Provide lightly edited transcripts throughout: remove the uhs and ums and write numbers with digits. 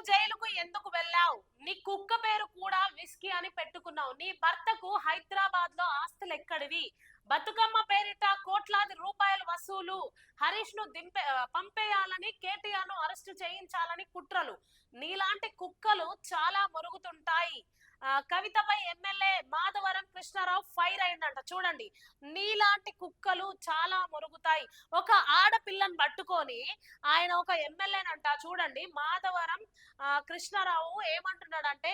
జైలుకు ఎందుకు వెళ్ళావు? నీ కుక్క పేరు కూడా విస్కీ అని పెట్టుకున్నావు. నీ భర్తకు హైదరాబాద్ లో ఆస్తులు ఎక్కడివి? బతుకమ్మ పేరిట కోట్లాది రూపాయలు వసూలు. హరీష్ ను పంపేయాలని, కేటీఆర్ ను అరెస్టు చేయించాలని కుట్రలు. నీలాంటి కుక్కలు చాలా మొరుగుతుంటాయి. కవితపై ఎమ్మెల్యే మాధవరం కృష్ణారావు ఫైర్ అయిందంట. చూడండి, నీలాంటి కుక్కలు చాలా మొరుగుతాయి. ఒక ఆడపిల్లని పట్టుకొని ఆయన ఒక ఎమ్మెల్యేనంట. చూడండి, మాధవరం కృష్ణారావు ఏమంటున్నాడంటే,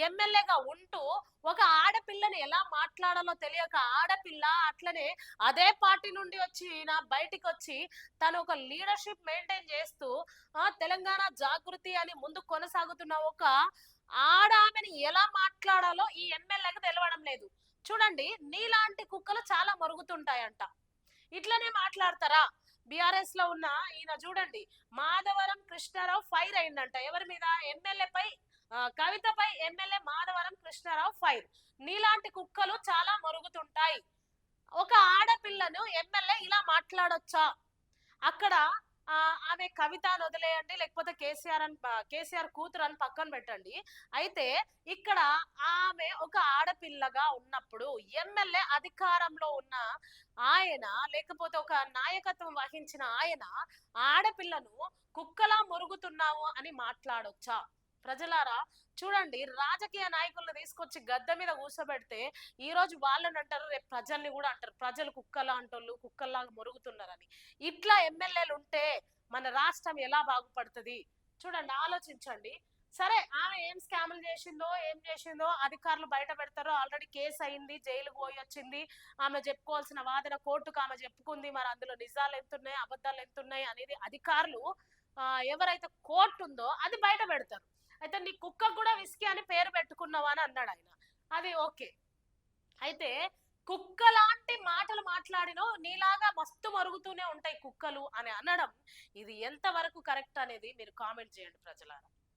ఎమ్మెల్యేగా ఉంటూ ఒక ఆడపిల్లని ఎలా మాట్లాడాలో తెలియక, ఆడపిల్ల అట్లనే అదే పార్టీ నుండి వచ్చి బయటికి వచ్చి తను ఒక లీడర్షిప్ మెయింటైన్ చేస్తూ తెలంగాణ జాగృతి అని ముందు కొనసాగుతున్న ఒక ఆమెని ఎలా మాట్లాడాలో ఈ ఎమ్మెల్యేకి తెలవడం లేదు. చూడండి, నీలాంటి కుక్కలు చాలా మరుగుతుంటాయంట. ఇట్లనే మాట్లాడతారా? బిఆర్ఎస్ లో ఉన్న ఈయన చూడండి, మాధవరం కృష్ణారావు ఫైర్ అయిందంట. ఎవరి మీద? ఎమ్మెల్యేపై, కవితపై ఎమ్మెల్యే మాధవరం కృష్ణారావు ఫైర్. నీలాంటి కుక్కలు చాలా మరుగుతుంటాయి. ఒక ఆడపిల్లను ఎమ్మెల్యే ఇలా మాట్లాడొచ్చా? అక్కడ ఆమె కవిత అని వదిలేయండి, లేకపోతే కేసీఆర్ కూతురు అని పక్కన పెట్టండి. అయితే ఇక్కడ ఆమె ఒక ఆడపిల్లగా ఉన్నప్పుడు ఎమ్మెల్యే అధికారంలో ఉన్న ఆయన, లేకపోతే ఒక నాయకత్వం వహించిన ఆయన ఆడపిల్లను కుక్కలా మురుగుతున్నావు అని మాట్లాడొచ్చా? ప్రజలారా చూడండి, రాజకీయ నాయకులను తీసుకొచ్చి గద్దె మీద కూర్చోబెడితే ఈ రోజు వాళ్ళని అంటారు, రేపు ప్రజల్ని కూడా అంటారు ప్రజలు కుక్కలా అంటోళ్ళు, కుక్కల్లాగా మురుగుతున్నారని. ఇట్లా ఎమ్మెల్యేలు ఉంటే మన రాష్ట్రం ఎలా బాగుపడుతుంది? చూడండి, ఆలోచించండి. సరే, ఆమె ఏం స్కాములు చేసిందో అధికారులు బయట పెడతారో. ఆల్రెడీ కేసు అయింది, జైలుకు పోయి వచ్చింది. ఆమె చెప్పుకోవాల్సిన వాదన కోర్టుకు ఆమె చెప్పుకుంది. మరి అందులో నిజాలు ఎంతున్నాయి, అబద్ధాలు ఎంతున్నాయి అనేది అధికారులు, ఎవరైతే కోర్టు ఉందో అది బయట పెడతారు. అయితే నీ కుక్క కూడా విస్కీ అని పేరు పెట్టుకున్నావా అని అన్నాడు ఆయన. అది ఓకే. అయితే కుక్క లాంటి మాటలు మాట్లాడినో నీలాగా మస్తు మరుగుతూనే ఉంటాయి కుక్కలు అని అనడం, ఇది ఎంతవరకు కరెక్ట్ అనేది మీరు కామెంట్ చేయండి ప్రజలారా.